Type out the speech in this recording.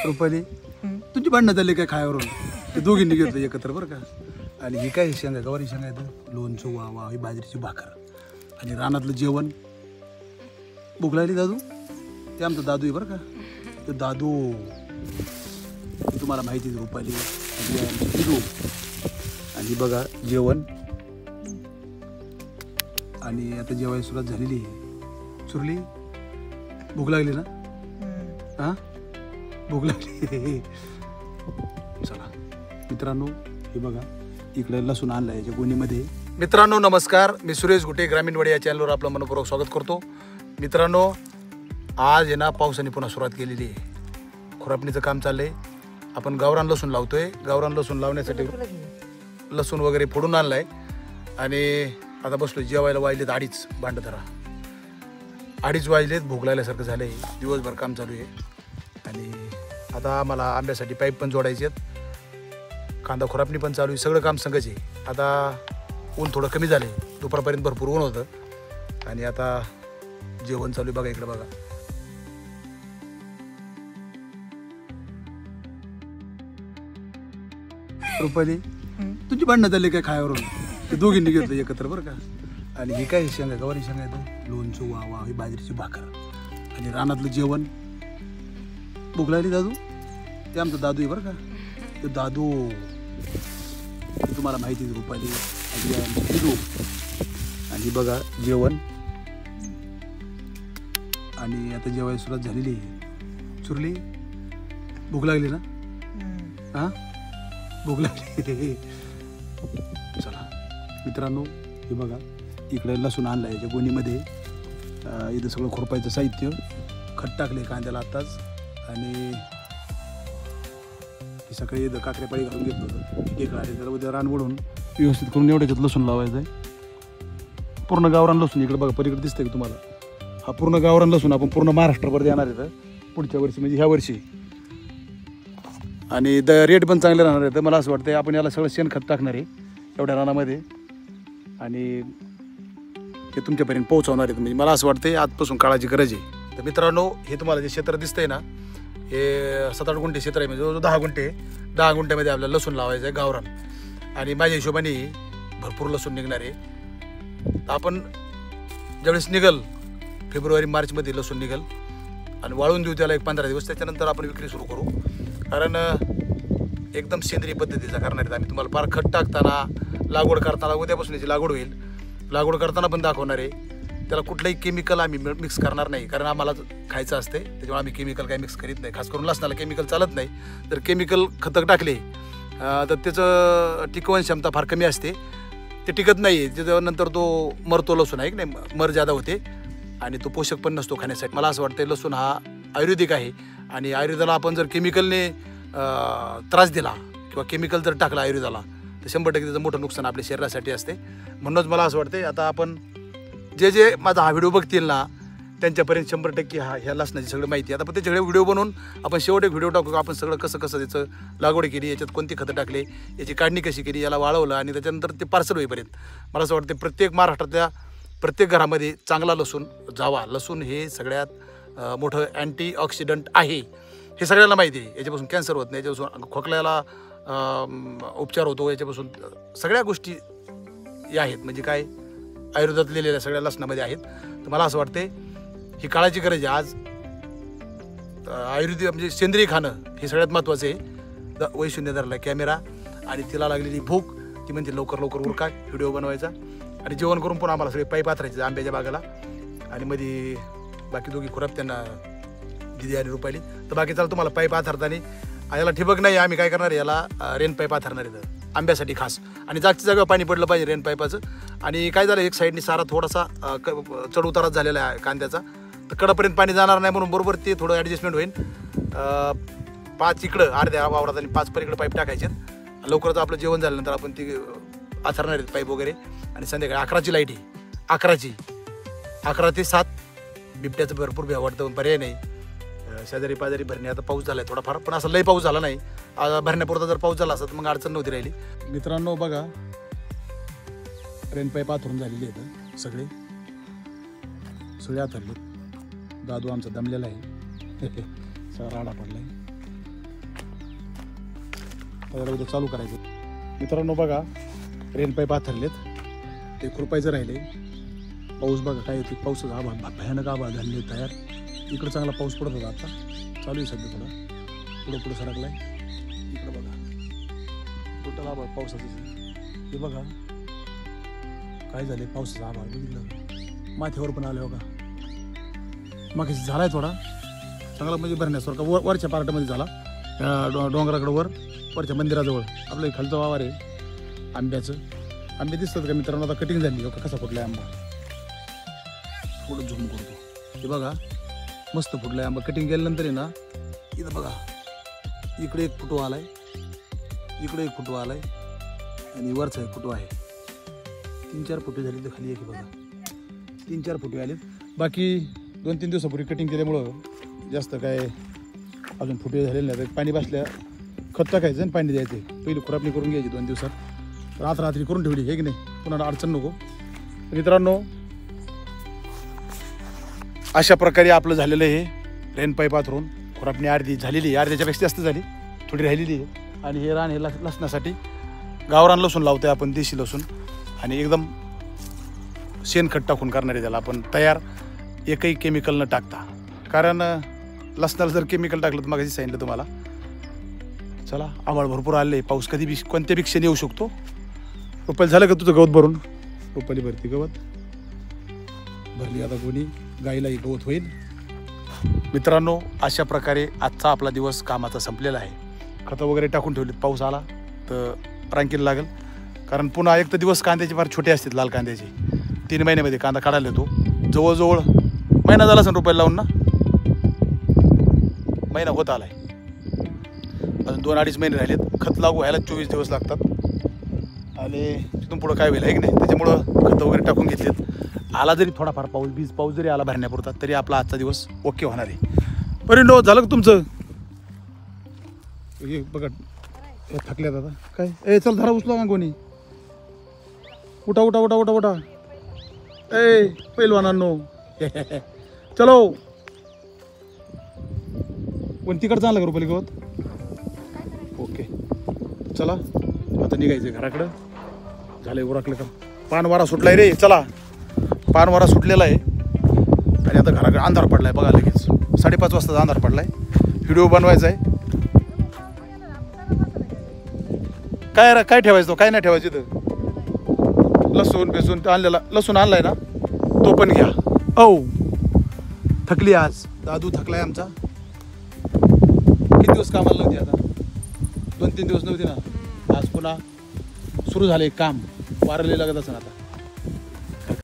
रुपाली तुझी भांडणं झाली काय खायावरून ते दोघींनी घेतलं एकत्र बरं का. आणि ही काय शेंगा गवारी शेंगा येतं लोणचं वा वा ही बाजरीची भाकर आणि रानातलं जेवण. भूक लागली दादू ते आमचं दादू आहे बरं का. ते दादू तुम्हाला माहिती आहे रुपाली हिरो. आणि बघा जेवण आणि आता जेवायला सुरुवात झालेली आहे. सुरली भूक लागली ना. हां भूक लागली. चला मित्रांनो हे बघा इकडे लसूण आणला याच्या गोणीमध्ये. मित्रांनो नमस्कार, मी सुरेश गुटे ग्रामीणवाडी या चॅनलवर आपलं मनपूर्वक स्वागत करतो. मित्रांनो आज आहे ना पावसाने पुन्हा सुरुवात केलेली आहे. खुरपणीचं काम चाललंय. आपण गावरान लसूण लावतोय. गावरान लसूण लावण्यासाठी लसूण वगैरे फोडून आणलाय आणि आता बसलो जेवायला. वाजलेत 2:30 भांड धरा 2:30 वाजलेत. भूक लागल्यासारखं झालंय. दिवसभर काम चालू आहे आणि आता आम्हाला आंब्यासाठी पाईप पण जोडायचे आहेत. कांदा खुरापणी पण चालू आहे. सगळं काम संगच आहे. आता ऊन थोडं कमी झालं आहे. दुपारपर्यंत भरपूर ऊन होतं आणि आता जेवण चालू आहे. बघा इकडे बघा. रुपाली तुझी भांडणं झाली काय खायावरून ते दोघींनी घेतलं एकत्र बरं का. आणि ही काय शेंगा गवारी शेंगा येतं लोणचं वा वा ही बाजरीची भाकर आणि रानातलं जेवण. भूक लागली दादू ते आमचं दादू आहे बरं का. ते दादू तुम्हाला माहिती आहे रुपाली हिरो. आणि बघा जेवण आणि आता जेवायला सुरुवात झालेली आहे. सुरली भूक लागली ना. हां भूक लागली. चला मित्रांनो हे बघा इकडे लसूण आणला याच्या गोणीमध्ये. इथं सगळं खुरपायचं साहित्य. खत टाकले कांद्याला आत्ताच आणि सकाळी इथं काकरेपाळी घालून घेतलं होतं. एक आले तर उद्या रान ओढून व्यवस्थित करून एवढ्याच्यात लसूण लावायचं आहे. पूर्ण गावरान लसूण इकडे बघा पलीकडे दिसतंय का तुम्हाला. हा पूर्ण गावरान लसूण आपण पूर्ण महाराष्ट्रभर देणार आहे पुढच्या वर्षी म्हणजे ह्या वर्षी. आणि रेट पण चांगले राहणार आहे. तर मला असं वाटतं आपण याला सगळं शेणखत टाकणार आहे एवढ्या रानामध्ये आणि ते तुमच्यापर्यंत पोहोचवणार आहेत. म्हणजे मला असं वाटतं आजपासून काळाची गरज आहे. तर मित्रांनो हे तुम्हाला जे क्षेत्र दिसतंय ना हे 7-8 गुंठे क्षेत्र आहे. म्हणजे 10 गुंठे 10 गुंठ्यामध्ये आपल्याला लसूण लावायचं आहे गावरान. आणि माझ्या हिशोबाने भरपूर लसूण निघणार आहे. तर आपण ज्यावेळेस निघल फेब्रुवारी मार्चमध्ये लसूण निघल आणि वाळून देऊ त्याला 1-15 दिवस. त्याच्यानंतर आपण विक्री सुरू करू. कारण एकदम सेंद्रिय पद्धतीचा करणार आहेत आम्ही. तुम्हाला फार खत टाकताना लागवड करताना उद्यापासून याची लागवड होईल. लागवड करताना पण दाखवणार आहे. त्याला कुठलंही केमिकल आम्ही मिक्स करणार नाही. कारण आम्हाला खायचं असते त्याच्यामुळे आम्ही केमिकल काही मिक्स करीत नाही. खास करून लसणाला केमिकल चालत नाही. जर केमिकल खतं टाकले तर त्याचं टिकवण क्षमता फार कमी असते. ते टिकत नाही. त्याच्यानंतर तो मरतो लसूण आहे की नाही. मर जादा होते आणि तो पोषक पण नसतो खाण्यासाठी. मला असं वाटतं लसूण हा आयुर्वेदिक आहे आणि आयुर्वेदाला आपण जर केमिकलने त्रास दिला किंवा केमिकल जर टाकला आयुर्वेदाला तर 100% त्याचं मोठं नुकसान आपल्या शरीरासाठी असते. म्हणूनच मला असं वाटतं आता आपण जे माझा हा व्हिडिओ बघतील ना त्यांच्यापर्यंत 100% ह्या लसणाची सगळी माहिती. आता पण त्याच्याकडे व्हिडिओ बनवून आपण शेवट एक व्हिडिओ टाकू आपण सगळं कसं त्याचं लागवड केली, याच्यात कोणती खतं टाकले, याची काढणी कशी केली, याला वाळवलं आणि त्याच्यानंतर ते पार्सल होईपर्यंत. मला असं वाटतं प्रत्येक महाराष्ट्रातल्या प्रत्येक घरामध्ये चांगला लसूण जावा. लसूण हे सगळ्यात मोठं अँटीऑक्सिडंट आहे हे सगळ्यांना माहिती आहे. याच्यापासून कॅन्सर होत नाही, याच्यापासून खोकल्याला उपचार होतो, याच्यापासून सगळ्या गोष्टी या आहेत. म्हणजे काय आयुर्वेदात लिहिलेल्या सगळ्या लसणामध्ये आहेत. तर मला असं वाटते ही काळाची गरज आहे. आज आयुर्वेदिक म्हणजे सेंद्रिय खाणं हे सगळ्यात महत्त्वाचं आहे. वैशून्यधरला कॅमेरा आणि तिला लागलेली भूक ती म्हणजे लवकर लवकर उरका व्हिडिओ बनवायचा आणि जेवण करून पुन्हा आम्हाला सगळे पाईप आथरायचे आंब्याच्या बागाला. आणि मध्ये बाकी दोघी खुराप त्यांना दिदी आणि रुपाली. तर बाकी चाल तुम्हाला पाईप आथरताना याला ठिबक नाही आम्ही काय करणार याला रेन पाईप आथरणार आहे आंब्यासाठी खास. आणि जागच्या जागा पाणी पडलं पाहिजे रेन पाईपाचं. आणि काय झालं एक साईडनी सारा थोडासा चढ उताराच झालेला आहे कांद्याचा. तर कडापर्यंत पाणी जाणार नाही म्हणून बरोबर ते थोडं ॲडजस्टमेंट होईल. 5 इकडं अर्ध्या वावरात आणि 5 पलीकडे पाईप टाकायचे. लवकरच आपलं जेवण झाल्यानंतर आपण ती आथरणार आहेत पाईप वगैरे. आणि संध्याकाळी 11ची लाईट आहे. 11 ते 7 बिबट्याचं भरपूर भ्या वाटतं पण पर्याय नाही. शेजारी पाजारी भरणे आता पाऊस झाला आहे थोडाफार पण असं लई पाऊस झाला नाही. भरण्यापुरता जर पाऊस झाला असता तर मग अडचण नव्हती राहिली. मित्रांनो बघा रेन पाईप आथरून झालेली आहेत सगळे आथरले. दादू आमचा दमलेला आहे. सगळा राडा पडला आहे. याला उद्या चालू करायचं. मित्रांनो बघा, रेन पाईप आथरलेत, ते खुरपायचं राहिले. पाऊस बघा काय येते, पावसाचा आभाळ, भयानक आभाळ झालेले तयार. इकडं चांगला पाऊस पडत होता, आता चालू आहे सध्या थोडा, पुढं सरकलाय. इकडं बघा टोटल आभाळ पावसाचं. हे बघा काय झाले, पावसाचा आभाळ बघितलं, माथ्यावर पण आलं बघा. मग झालाय थोडा चांगला, म्हणजे भरण्यासारखा वरच्या पार्टमध्ये झाला. डोंगराकडं वरच्या मंदिराजवळ आपलं खालचं वावर आहे आंब्याचं. आंबे दिसतात का मित्रांनो? आता कटिंग झाली हो का, कसा फुटलाय आंबा, थोडं झूम करतो. हे बघा मस्त फुटलाय आंबा. कटिंग केल्यानंतर आहे ना, इथं बघा इकडे एक फुटवा आलाय, इकडे एक फुटवा आलाय आणि वरचा एक फुटवा आहे. 3-4 फुटे झाले, तर खाली एक बघा 3-4 फुटे आलेत. बाकी 2-3 दिवसापूर्वी कटिंग केल्यामुळं जास्त काय अजून फुटे झालेले नाही. पाणी बसल्या खत टाकायचं आणि पाणी द्यायचं. पहिली खुरापणी करून घ्यायची 2 दिवसात, रात्री करून ठेवली हे की नाही, पुन्हा अडचण नको. मित्रांनो अशा प्रकारे आपलं झालेलं हे रेन पाईप आथरून खुरापणी अर्धी झालेली, अर्ध्याच्यापेक्षा जास्त झाली, थोडी राहिलेली आहे. आणि हे रान हे लसण्यासाठी गावरान लसूण लावतोय आपण, देशी लसूण, आणि एकदम शेणखत टाकून करणार आहे त्याला आपण तयार, एकही केमिकल न टाकता. कारण लसणाला जर केमिकल टाकलं तर मग सांगितलं तुम्हाला. चला, आभाळ भरपूर आले, पाऊस कधी बी कोणत्या बी क्षणी येऊ शकतो. रुपाली झालं का तुझं गवत भरून? रुपाली भरती गवत भरली, आता कोणी गाईलाही गवत होईल. मित्रांनो अशा प्रकारे आजचा आपला दिवस कामाचा संपलेला आहे. खतं वगैरे टाकून ठेवलीत, पाऊस आला तर रांकीला लागेल. कारण पुन्हा एक तर दिवस कांद्याचे फार छोटे असतात, लाल कांद्याचे. 3 महिन्यामध्ये कांदा काढायला येतो. जवळजवळ महिना झाला असेल रुपयाला लावून ना, महिना होत आलाय. अजून 2-2.5 महिने राहिलेत. खत लागू व्हायला 24 दिवस लागतात. आणि तिथून पुढं काय होईल आहे की नाही, त्याच्यामुळं खतं वगैरे टाकून घेतलेत. आला जरी थोडाफार पाऊस जरी आला भरण्यापुरता, तरी आपला आजचा दिवस ओके होणार आहे. परिंडो झालं का तुमचं? हे बघा थकल्यात आता काय. चल धरा उचला मग कोणी. उठा उठा उठा उठा उठा, पैलवानांनो चलो. कोण तिकडं चाललं का रुपाली गवत? ओके चला, आता निघायचं घराकडं. झालंय उरकलं का? पानवारा सुटलाय रे, चला. पानवारा सुटलेला आहे आणि आता घराकडे अंधार पडलाय बघा. लगेच 5:30 वाजता अंधार पडलाय. व्हिडिओ बनवायचा आहे. काय ठेवायचं तो, काय नाही ठेवायचं इथं. लसूण बेसून आणलेला, लसूण आणलाय ना, तो पण घ्या. थकली आज, दादू थकलाय आमचा. किती दिवस कामाला नव्हती, आता 2-3 दिवस नव्हती ना. आज पुन्हा सुरू झाले काम. वारले लागत असं आता.